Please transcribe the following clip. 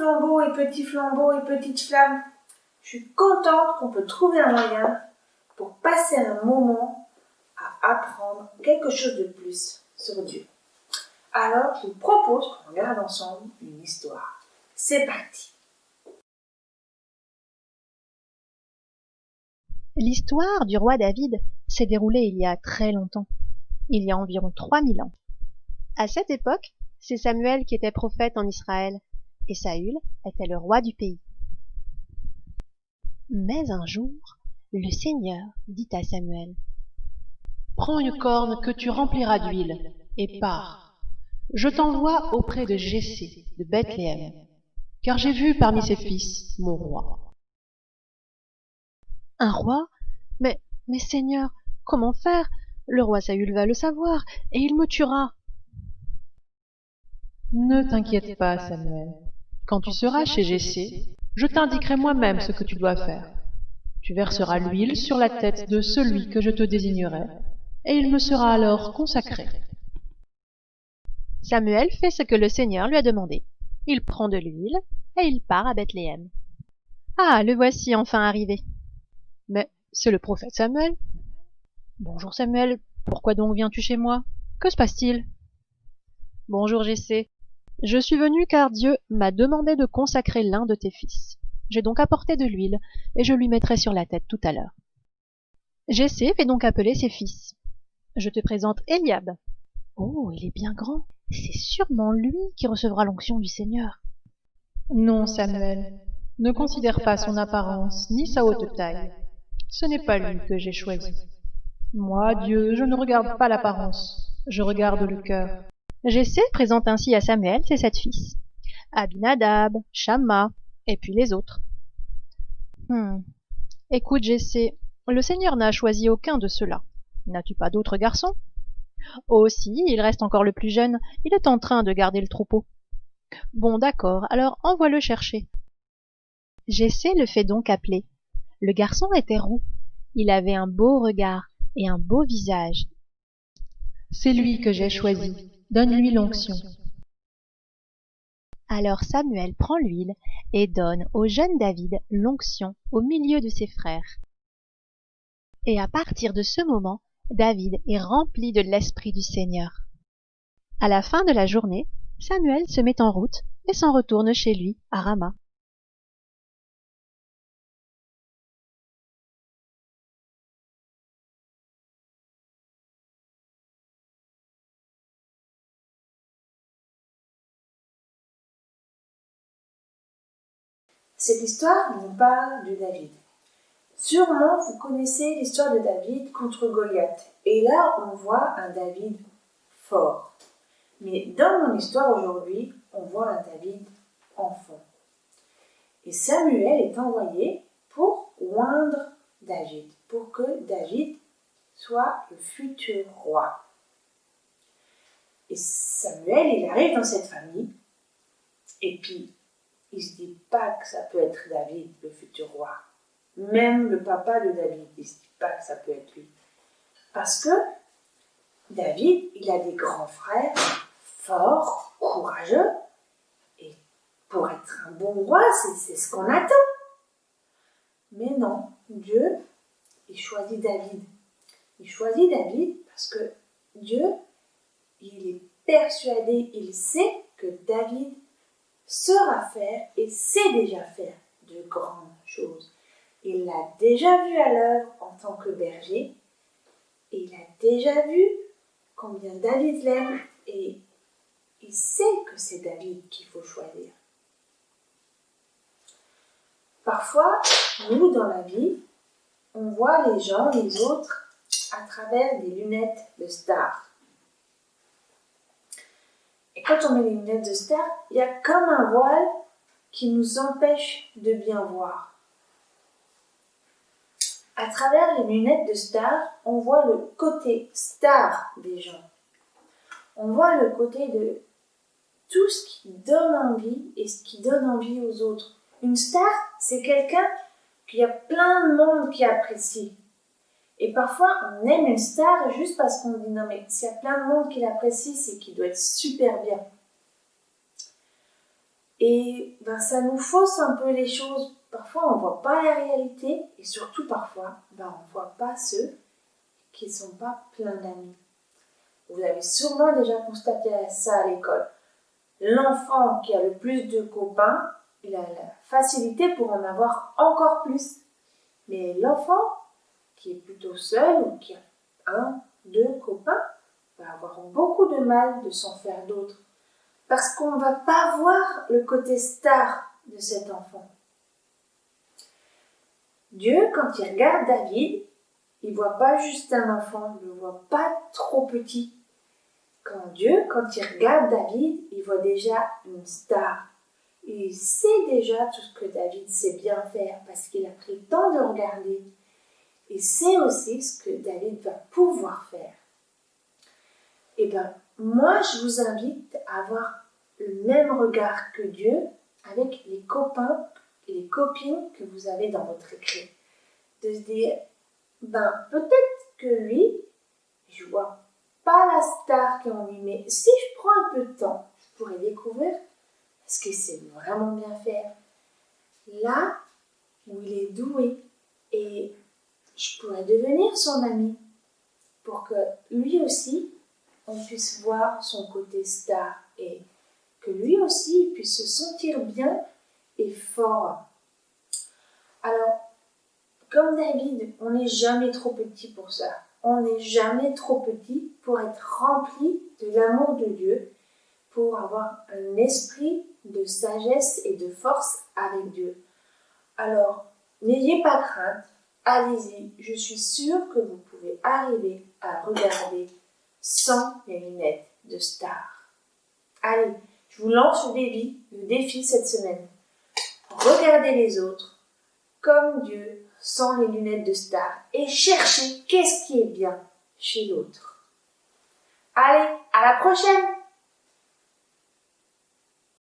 flambeaux et petits flambeaux et petites flammes, je suis contente qu'on peut trouver un moyen pour passer un moment à apprendre quelque chose de plus sur Dieu. Alors, je vous propose qu'on regarde ensemble une histoire. C'est parti! L'histoire du roi David s'est déroulée il y a très longtemps, il y a environ 3000 ans. À cette époque, c'est Samuel qui était prophète en Israël, et Saül était le roi du pays. Mais un jour, le Seigneur dit à Samuel: « Prends une corne que tu rempliras d'huile, et pars. Je t'envoie auprès de Jessé de Bethléem, car j'ai vu parmi ses fils mon roi. » Un roi? Mais Seigneur, comment faire? Le roi Saül va le savoir, et il me tuera. Ne t'inquiète pas, Samuel. Quand tu seras chez Jessé, je t'indiquerai moi-même ce que tu dois faire. Tu verseras l'huile sur la tête de celui que je te désignerai, et il me sera alors consacré. Samuel fait ce que le Seigneur lui a demandé. Il prend de l'huile, et il part à Bethléem. Ah, le voici enfin arrivé. Mais c'est le prophète Samuel. Bonjour Samuel, pourquoi donc viens-tu chez moi? Que se passe-t-il? Bonjour Jessé. Je suis venu car Dieu m'a demandé de consacrer l'un de tes fils. J'ai donc apporté de l'huile, et je lui mettrai sur la tête tout à l'heure. Jessé fait donc appeler ses fils. Je te présente Eliab. Oh, il est bien grand. C'est sûrement lui qui recevra l'onction du Seigneur. Non, Samuel, ne considère pas son apparence ni sa haute taille. Ce n'est pas lui que j'ai choisi. Moi, Dieu, je ne regarde pas l'apparence, je regarde le cœur. Jessé présente ainsi à Samuel ses 7 fils. Abinadab, Shamma, et puis les autres. Écoute, Jessé, le Seigneur n'a choisi aucun de ceux-là. N'as-tu pas d'autres garçons? Oh si, il reste encore le plus jeune, il est en train de garder le troupeau. Bon, d'accord, alors envoie-le chercher. Jessé le fait donc appeler. Le garçon était roux. Il avait un beau regard et un beau visage. C'est lui que j'ai choisi. Donne-lui l'onction. Alors Samuel prend l'huile et donne au jeune David l'onction au milieu de ses frères. Et à partir de ce moment, David est rempli de l'Esprit du Seigneur. À la fin de la journée, Samuel se met en route et s'en retourne chez lui à Rama. Cette histoire nous parle de David. Sûrement, vous connaissez l'histoire de David contre Goliath. Et là, on voit un David fort. Mais dans mon histoire aujourd'hui, on voit un David enfant. Et Samuel est envoyé pour oindre David, pour que David soit le futur roi. Et Samuel, il arrive dans cette famille, et puis il ne se dit pas que ça peut être David, le futur roi. Même le papa de David, il ne se dit pas que ça peut être lui. Parce que David, il a des grands frères forts, courageux, et pour être un bon roi, c'est ce qu'on attend. Mais non, Dieu, il choisit David. Il choisit David parce que Dieu, il est persuadé, il sait que David saura faire et sait déjà faire de grandes choses. Il l'a déjà vu à l'œuvre en tant que berger, et il a déjà vu combien David l'aime, et il sait que c'est David qu'il faut choisir. Parfois, nous, dans la vie, on voit les gens, les autres, à travers des lunettes de star. Et quand on met les lunettes de star, il y a comme un voile qui nous empêche de bien voir. À travers les lunettes de star, on voit le côté star des gens. On voit le côté de tout ce qui donne envie et ce qui donne envie aux autres. Une star, c'est quelqu'un qu'il y a plein de monde qui apprécie. Et parfois, on aime une star juste parce qu'on dit non, mais s'il y a plein de monde qui l'apprécie, c'est qu'il doit être super bien. Et ça nous fausse un peu les choses. Parfois, on ne voit pas la réalité et surtout parfois, on ne voit pas ceux qui ne sont pas pleins d'amis. Vous avez sûrement déjà constaté ça à l'école. L'enfant qui a le plus de copains, il a la facilité pour en avoir encore plus. Mais l'enfant qui est plutôt seul ou qui a 1, 2 copains va avoir beaucoup de mal de s'en faire d'autres. Parce qu'on ne va pas voir le côté star de cet enfant. Dieu, quand il regarde David, il ne voit pas juste un enfant, il ne le voit pas trop petit. Quand il regarde David, il voit déjà une star. Il sait déjà tout ce que David sait bien faire parce qu'il a pris le temps de regarder. Il sait aussi ce que David va pouvoir faire. Eh bien, moi, je vous invite à avoir le même regard que Dieu avec les copains et les copines que vous avez dans votre écrit. De se dire, peut-être que lui, je vois pas la star qu'on lui met. Si je prends un peu de temps, je pourrais découvrir ce qu'il sait vraiment bien faire. Là où il est doué. Et je pourrais devenir son ami pour que lui aussi, on puisse voir son côté star et que lui aussi puisse se sentir bien et fort. Alors, comme David, on n'est jamais trop petit pour ça. On n'est jamais trop petit pour être rempli de l'amour de Dieu, pour avoir un esprit de sagesse et de force avec Dieu. Alors, n'ayez pas crainte, allez-y, je suis sûre que vous pouvez arriver à regarder sans les lunettes de star. Allez, je vous lance le défi cette semaine. Regardez les autres comme Dieu sans les lunettes de star et cherchez qu'est-ce qui est bien chez l'autre. Allez, à la prochaine!